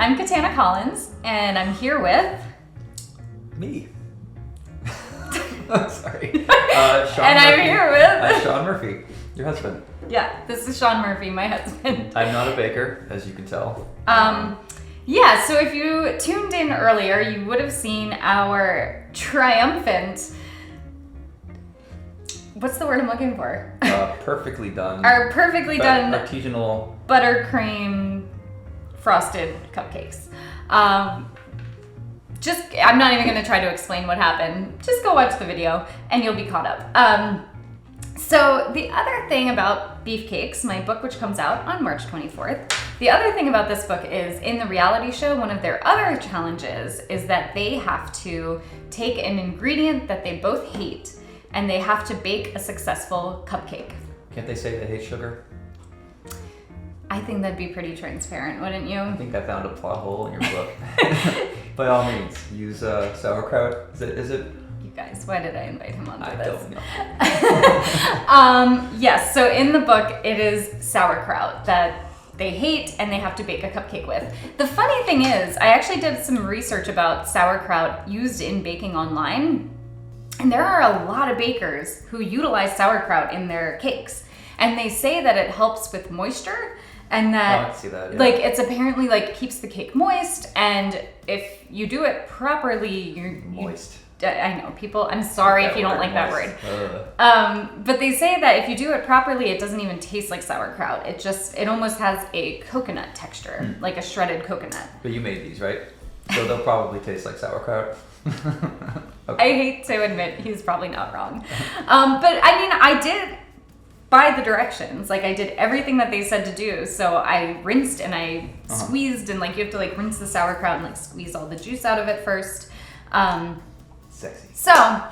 I'm Katana Collins, and I'm here with... Me. Sorry. And I'm here with... Sean Murphy, your husband. Yeah, this is Sean Murphy, my husband. I'm not a baker, as you can tell. Yeah, so if you tuned in earlier, you would have seen our triumphant... What's the word I'm looking for? Perfectly done. Our perfectly done... Artisanal... buttercream frosted cupcakes. I'm not even going to try to explain what happened. Just go watch the video and you'll be caught up. So the other thing about Beefcakes, my book, which comes out on March 24th, the other thing about this book is in the reality show, one of their other challenges is that they have to take an ingredient that they both hate and they have to bake a successful cupcake. Can't they say they hate sugar? I think that'd be pretty transparent, wouldn't you? I think I found a plot hole in your book. By all means, use sauerkraut. Is it? You guys, why did I invite him onto I this? don't know. Yes, so in the book, it is sauerkraut that they hate and they have to bake a cupcake with. The funny thing is, I actually did some research about sauerkraut used in baking online, and there are a lot of bakers who utilize sauerkraut in their cakes. And they say that it helps with moisture and that, I see that, yeah. like, it's apparently like keeps the cake moist, and if you do it properly, Moist. I know people. I'm sorry if you don't like that word. But they say that if you do it properly, it doesn't even taste like sauerkraut. It almost has a coconut texture, like a shredded coconut. But you made these, right? So they'll probably taste like sauerkraut. Okay. I hate to admit he's probably not wrong, but I mean, I did by the directions. Like, I did everything that they said to do. So I rinsed and I squeezed, and like you have to like rinse the sauerkraut and like squeeze all the juice out of it first. Sexy. So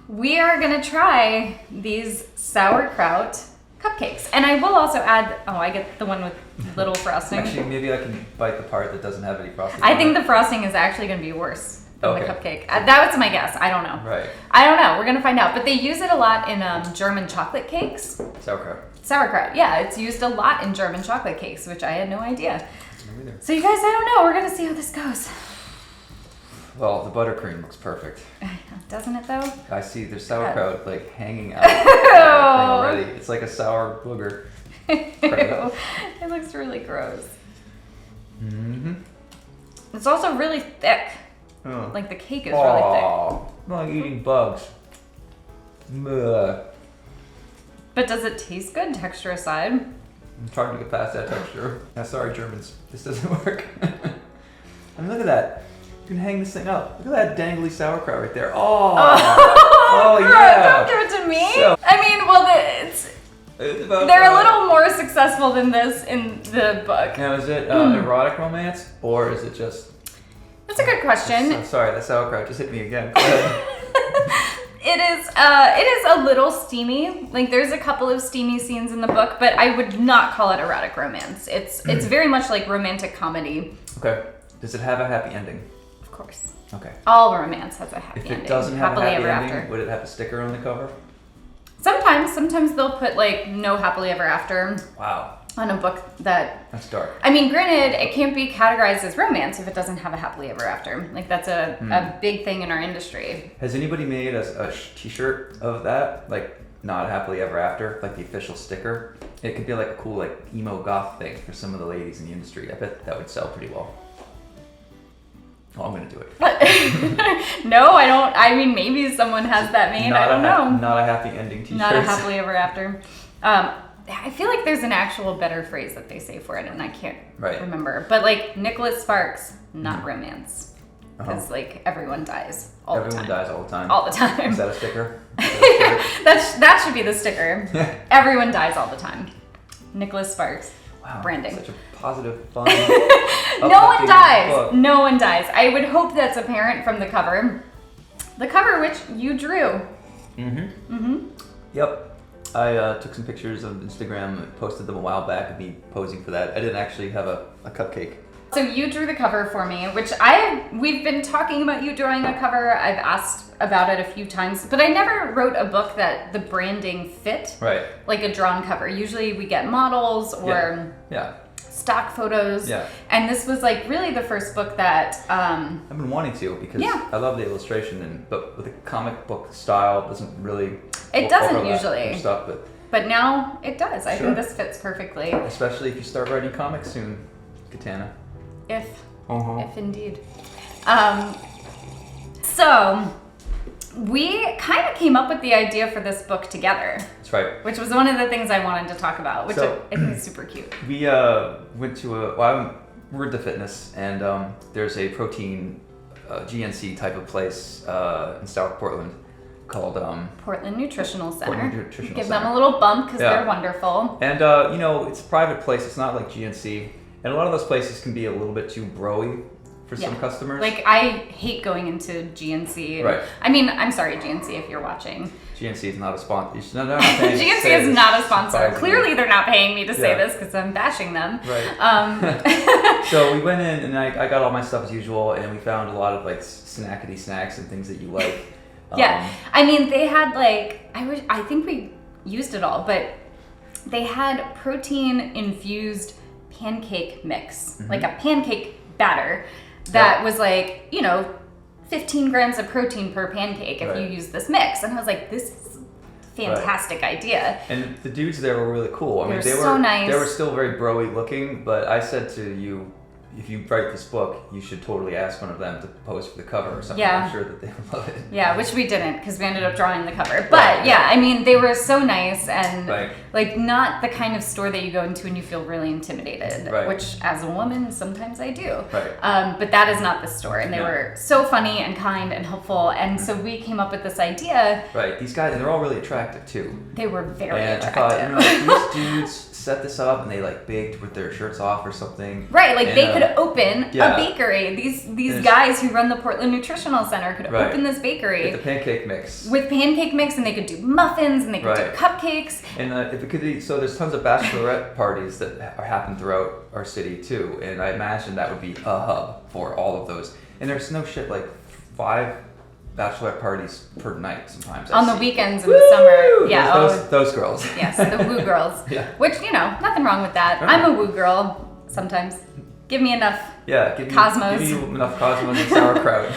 we are gonna try these sauerkraut cupcakes, and I will also add. Oh, I get the one with little frosting. Actually, maybe I can bite the part that doesn't have any frosting. I think the frosting is actually gonna be worse than the cupcake. That was my guess. I don't know. Right. I don't know. We're gonna find out. But they use it a lot in German chocolate cakes. Sauerkraut. Yeah, it's used a lot in German chocolate cakes, which I had no idea. Me neither. So you guys, I don't know. We're gonna see how this goes. Well, the buttercream looks perfect. Doesn't it though? I see there's sauerkraut like hanging out already. It's like a sour booger. It looks really gross. Mm-hmm. It's also really thick. Oh. Like the cake is really thick. I'm like eating bugs. Ugh. But does it taste good, texture aside? I'm trying to get past that texture. Sorry, Germans. This doesn't work. I mean, look at that. You can hang this thing up. Look at that dangly sauerkraut right there. Oh yeah. Don't give it to me. So, I mean, well, they're a little more successful than this in the book. Now, is it erotic romance, or is it just... That's a good question. I'm sorry, that sauerkraut just hit me again. Go ahead. It is a little steamy. Like, there's a couple of steamy scenes in the book, but I would not call it erotic romance. It's very much like romantic comedy. Okay. Does it have a happy ending? Of course. Okay. All romance has a happy ending. If it doesn't have a happy ending, after. would it have a sticker on the cover? Sometimes they'll put like no happily ever after. Wow. On a book That's dark. I mean, granted, it can't be categorized as romance if it doesn't have a happily ever after. Like, that's a big thing in our industry. Has anybody made a t-shirt of that? Like, not happily ever after? Like the official sticker? It could be like a cool, like, emo goth thing for some of the ladies in the industry. I bet that would sell pretty well. Oh, I'm gonna do it. No, I don't. I mean, maybe someone has that made. I don't know. Not a happy ending t-shirt. Not a happily ever after. I feel like there's an actual better phrase that they say for it, and I can't remember. But like Nicholas Sparks, not romance, because like everyone dies all the time. Everyone dies all the time. All the time. Is that a sticker? That should be the sticker. Everyone dies all the time. Nicholas Sparks. Wow. Branding. Such a positive, fun. No one dies. Book. No one dies. I would hope that's apparent from the cover. The cover which you drew. Yep. I took some pictures on Instagram and posted them a while back of me posing for that. I didn't actually have a cupcake. So you drew the cover for me, which we've been talking about you drawing a cover. I've asked about it a few times, but I never wrote a book that the branding fit. Right. Like a drawn cover. Usually we get models or... Yeah. stock photos. Yeah. And this was like really the first book that I've been wanting to because I love the illustration, but with the comic book style doesn't really. It doesn't overlap usually. with stuff, but now it does. I think this fits perfectly. Especially if you start writing comics soon, Katana. If indeed. So we kind of came up with the idea for this book together. That's right. Which was one of the things I wanted to talk about, which I think is super cute. We went to we're into fitness, and there's a protein GNC type of place in South Portland called Portland Nutritional Center. Portland Nutritional Give Center. them a little bump because they're wonderful. And it's a private place. It's not like GNC, and a lot of those places can be a little bit too bro-y for some customers. Like, I hate going into GNC. Right. I mean, I'm sorry, GNC, if you're watching. GNC is not a sponsor. GNC is not a sponsor. Clearly, they're not paying me to say this because I'm bashing them. Right. So we went in, and I got all my stuff as usual, and we found a lot of like snackety snacks and things that you like. I mean, they had like I think we used it all, but they had protein infused pancake mix, like a pancake batter that was like 15 grams of protein per pancake if you use this mix. And I was like, this is a fantastic idea. And the dudes there were really cool. I mean, they were so nice. They were still very bro-y looking, but I said to you, if you write this book, you should totally ask one of them to pose for the cover or something. Yeah. I'm sure that they would love it. Yeah, which we didn't because we ended up drawing the cover. But I mean, they were so nice and like not the kind of store that you go into and you feel really intimidated, which as a woman, sometimes I do. Right. But that is not the store. And they were so funny and kind and helpful. And so we came up with this idea. Right. These guys, and they're all really attractive too. They were very attractive. I thought, these dudes set this up and they like baked with their shirts off or something. Right, like they could open a bakery. These guys who run the Portland Nutritional Center could open this bakery with the pancake mix. And they could do muffins and they could do cupcakes. And if it could be, so there's tons of bachelorette parties that happen throughout our city too, and I imagine that would be a hub for all of those. And there's no shit like 5 bachelorette parties per night sometimes. On the weekends in the summer. Yeah. Those girls. Yes, the woo girls. Which, nothing wrong with that. I'm a woo girl sometimes. Give me enough Cosmos. Give you enough Cosmos and sauerkraut.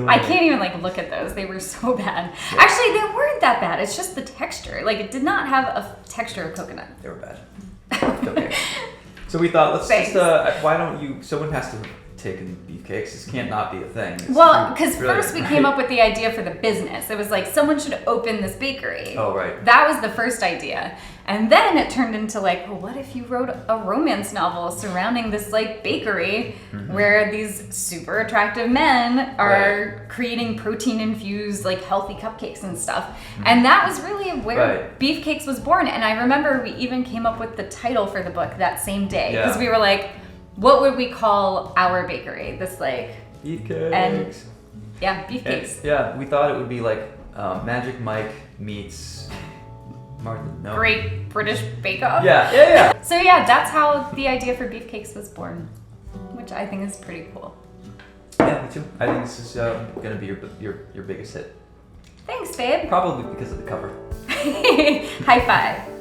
I can't even look at those. They were so bad. Yeah. Actually, they weren't that bad. It's just the texture. Like, it did not have a texture of coconut. They were bad. Okay. So we thought, why don't you, someone has to taken Beefcakes. This can't not be a thing. Well, because first we came up with the idea for the business. It was like someone should open this bakery. Oh, right. That was the first idea. And then it turned into well, what if you wrote a romance novel surrounding this bakery where these super attractive men are creating protein infused healthy cupcakes and stuff. And that was really where Beefcakes was born. And I remember we even came up with the title for the book that same day because we were like, what would we call our bakery? This Beefcakes. And Beefcakes. And, we thought it would be Magic Mike meets Martha. No. Great British Bake Off. Yeah. So that's how the idea for Beefcakes was born, which I think is pretty cool. Yeah, me too. I think this is gonna be your biggest hit. Thanks, babe. Probably because of the cover. High five.